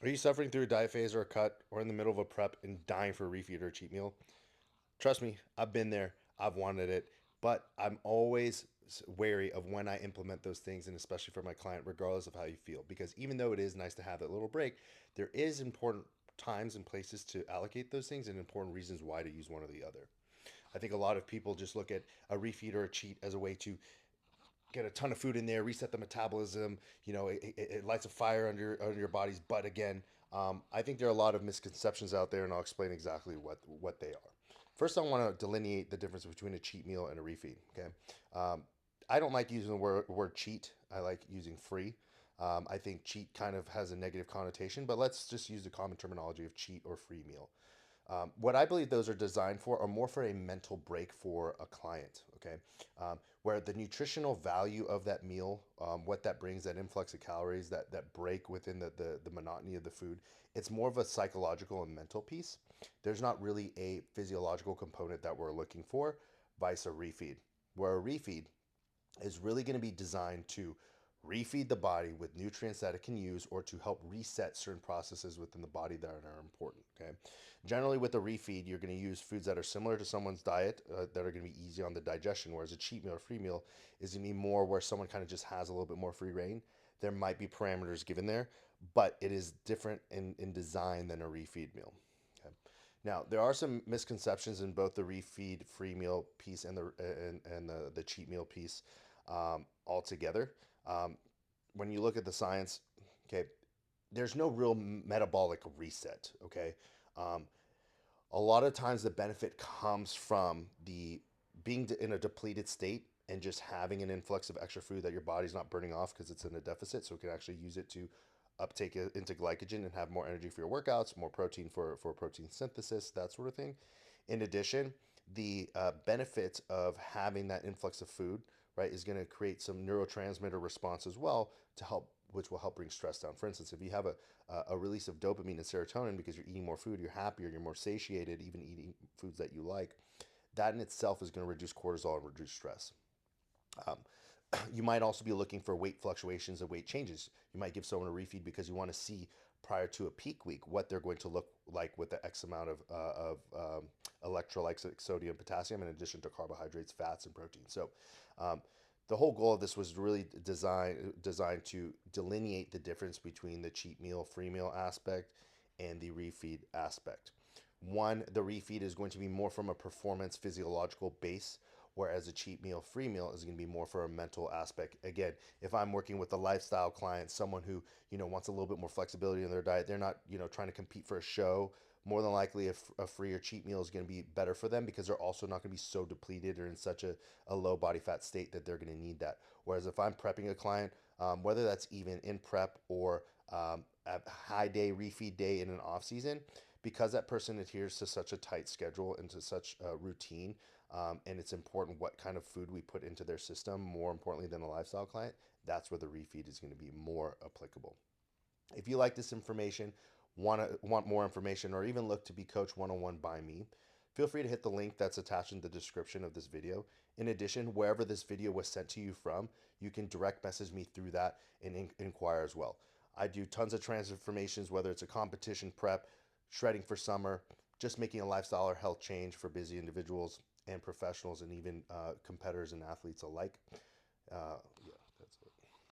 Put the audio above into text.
Are you suffering through a diet phase or a cut or in the middle of a prep and dying for a refeed or a cheat meal? Trust me, I've been there. I've wanted it, but I'm always wary of when I implement those things, and especially for my client, regardless of how you feel. Because even though it is nice to have that little break, there is important times and places to allocate those things and important reasons why to use one or the other. I think a lot of people just look at a refeed or a cheat as a way to get a ton of food in there, reset the metabolism. It lights a fire under your body's butt again. I think there are a lot of misconceptions out there, and I'll explain exactly what they are. First, I want to delineate the difference between a cheat meal and a refeed. Okay, um, I don't like using the word cheat. I like using free. I think cheat kind of has a negative connotation, but let's just use the common terminology of cheat or free meal. What I believe those are designed for are more for a mental break for a client, okay? Where the nutritional value of that meal, what that brings, that influx of calories, that break within the monotony of the food, it's more of a psychological and mental piece. There's not really a physiological component that we're looking for, vice a refeed. Where a refeed is really going to be designed to refeed the body with nutrients that it can use or to help reset certain processes within the body that are important. Okay. Generally, with a refeed, you're going to use foods that are similar to someone's diet that are going to be easy on the digestion, whereas a cheat meal or free meal is going to be more where someone kind of just has a little bit more free reign. There might be parameters given there, but it is different in design than a refeed meal. Okay. Now, there are some misconceptions in both the refeed free meal piece and the cheat meal piece altogether. Um, when you look at the science, okay, there's no real metabolic reset. Okay, um, a lot of times the benefit comes from the being in a depleted state and just having an influx of extra food that your body's not burning off because it's in a deficit, so it can actually use it to uptake it into glycogen and have more energy for your workouts, more protein for protein synthesis, that sort of thing. In addition, the benefit of having that influx of food, right, is going to create some neurotransmitter response as well to help, which will help bring stress down. For instance, if you have a release of dopamine and serotonin because you're eating more food, you're happier, you're more satiated, even eating foods that you like, that in itself is going to reduce cortisol and reduce stress. Um, you might also be looking for weight fluctuations and weight changes. You might give someone a refeed because you want to see prior to a peak week what they're going to look like with the X amount of electrolytes like sodium, potassium, in addition to carbohydrates, fats, and protein. So, um, the whole goal of this was really designed to delineate the difference between the cheat meal, free meal aspect and the refeed aspect. One, the refeed is going to be more from a performance physiological base, whereas a cheat meal, free meal is going to be more for a mental aspect. Again, if I'm working with a lifestyle client, someone who wants a little bit more flexibility in their diet, they're not trying to compete for a show. More than likely, a free or cheat meal is going to be better for them because they're also not going to be so depleted or in such a low body fat state that they're going to need that. Whereas if I'm prepping a client, whether that's even in prep or a high day refeed day in an off season, because that person adheres to such a tight schedule and to such a routine, and it's important what kind of food we put into their system, more importantly than a lifestyle client, that's where the refeed is going to be more applicable. If you like this information, want more information, or even look to be coached one-on-one by me, feel free to hit the link that's attached in the description of this video. In addition, wherever this video was sent to you from, you can direct message me through that and inquire as well. I do tons of transformations, whether it's a competition prep, shredding for summer, just making a lifestyle or health change for busy individuals and professionals, and even competitors and athletes alike.